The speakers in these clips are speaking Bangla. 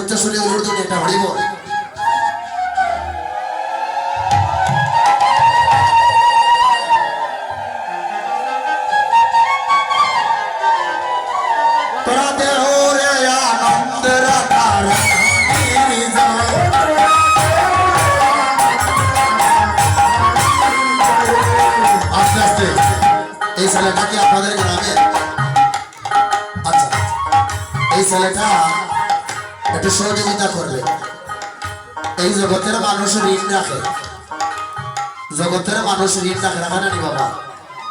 উচ্চস্বরী উলুধ্বনি, একটা হরিবল। তোরা দেহ রে আনন্দের কারণ আস্তে আস্তে এই ছেলেটা কি আপনাদের গ্রামে? আচ্ছা, এই ছেলেটা একটু সহযোগিতা করবে। এই জগতের মানুষ ঋণ রাখে, জগতের মানুষ ঋণ রাখে, রাখে না নি বাবা?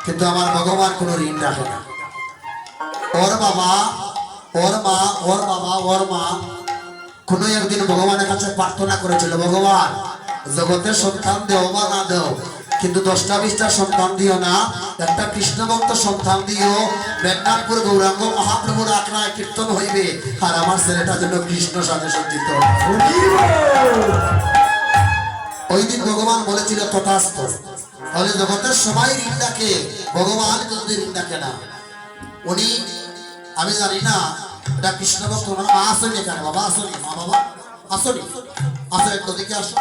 কিন্তু আমার ভগবান কোনো ঋণ রাখে না। ওর বাবা, ওর মা, ওর বাবা, ওর মা কোনো একদিন ভগবানের কাছে প্রার্থনা করেছিল, ভগবান জগতের সন্তান দেও বা না দেও, কিন্তু 10টা 20টা সন্তান দিও না, একটা কৃষ্ণ ভক্ত সন্তান দিও। মেদিনীপুর গৌরাঙ্গ মহাপ্রভুর আখড়ায় কীর্তন হইবে, আর আমার ছেলেটা যেন কৃষ্ণ সাথে সজ্জিত। ওই দিন ভগবান বলেছিল তথাস্তু। তাহলে জগতের সবাই ঋণ ডাকে, ভগবান যদি ঋণ ডাকে না। উনি, আমি জানি না এটা কৃষ্ণ ভক্ত, মা আসেনি এখানে, বাবা আসনি, মা বাবা আসনি, আসো একটু দিকে আসো।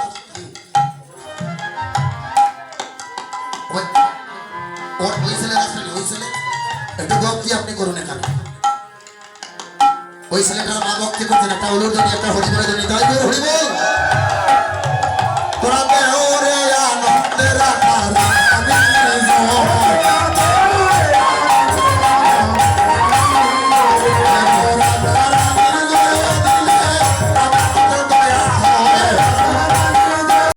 ওই ছেলে আসেনি, ওই ছেলে একটু ভক্তি আপনি করুন এখানে। ওই ছেলেটার মা ভক্তি করছেন, একটা উলুধ্বনি, একটা হরিবল ধ্বনি, তাই হরিবল।